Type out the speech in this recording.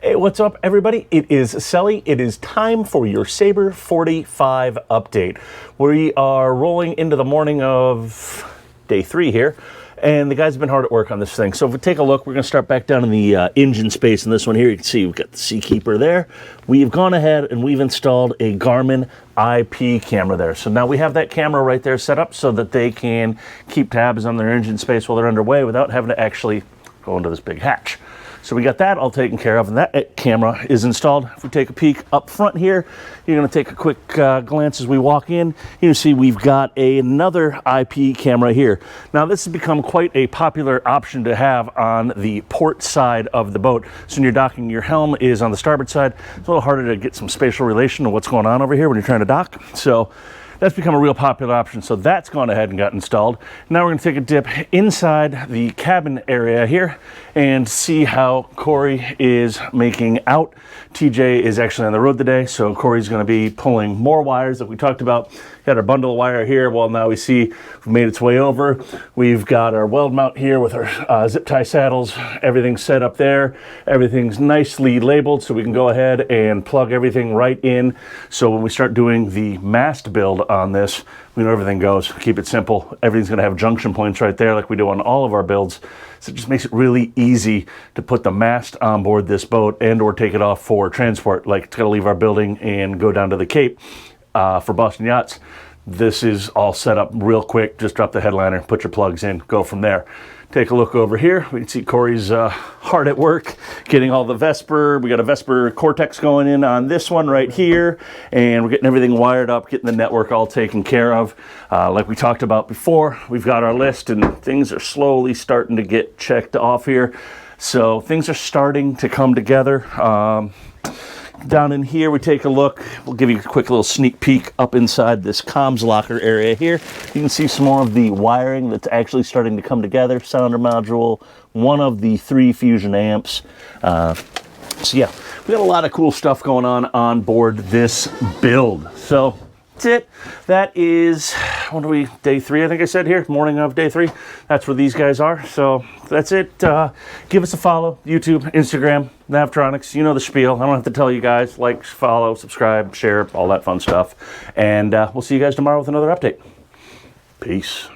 Hey, what's up, everybody? It is Selly. It is time for your Sabre 45 update. We are rolling into the morning of day 3 here, and the guys have been hard at work on this thing. So if we take a look, we're going to start back down in the engine space in this one here. You can see we've got the Seakeeper there. We've gone ahead and we've installed a Garmin IP camera there. So now we have that camera right there set up so that they can keep tabs on their engine space while they're underway without having to actually go into this big hatch. So we got that all taken care of, and that camera is installed. If we take a peek up front here, you're going to take a quick glance as we walk in. You can see we've got another IP camera here. Now this has become quite a popular option to have on the port side of the boat. So when you're docking, your helm is on the starboard side. It's a little harder to get some spatial relation to what's going on over here when you're trying to dock. So that's become a real popular option, so that's gone ahead and got installed. Now we're going to take a dip inside the cabin area here and see how Cory is making out. TJ is actually on the road today, so Cory's going to be pulling more wires that we talked about. Got our bundle of wire here. Well, now we see we've made its way over. We've got our weld mount here with our zip tie saddles. Everything's set up there. Everything's nicely labeled, so we can go ahead and plug everything right in. So when we start doing the mast build on this, we know everything goes. Keep it simple. Everything's going to have junction points right there like we do on all of our builds. So it just makes it really easy to put the mast on board this boat and or take it off for transport. Like it's got to leave our building and go down to the Cape for Boston Yachts. This is all set up real quick. Just drop the headliner, put your plugs in, go from there. Take a look over here. We can see Cory's hard at work getting all the Vesper. We got a Vesper Cortex going in on this one right here, and we're getting everything wired up, getting the network all taken care of. Like we talked about before, we've got our list, and things are slowly starting to get checked off here. So things are starting to come together. Down in here, we take a look. We'll give you a quick little sneak peek up inside this comms locker area here. You can see some more of the wiring that's actually starting to come together. Sounder module, one of the 3 fusion amps. So yeah, we got a lot of cool stuff going on board this build. So that's it. That is, what are we, day 3, I think I said here, morning of day 3. That's where these guys are. So that's it. Give us a follow, YouTube, Instagram, Navtronics. You know the spiel. I don't have to tell you guys. Like, follow, subscribe, share, all that fun stuff. And we'll see you guys tomorrow with another update. Peace.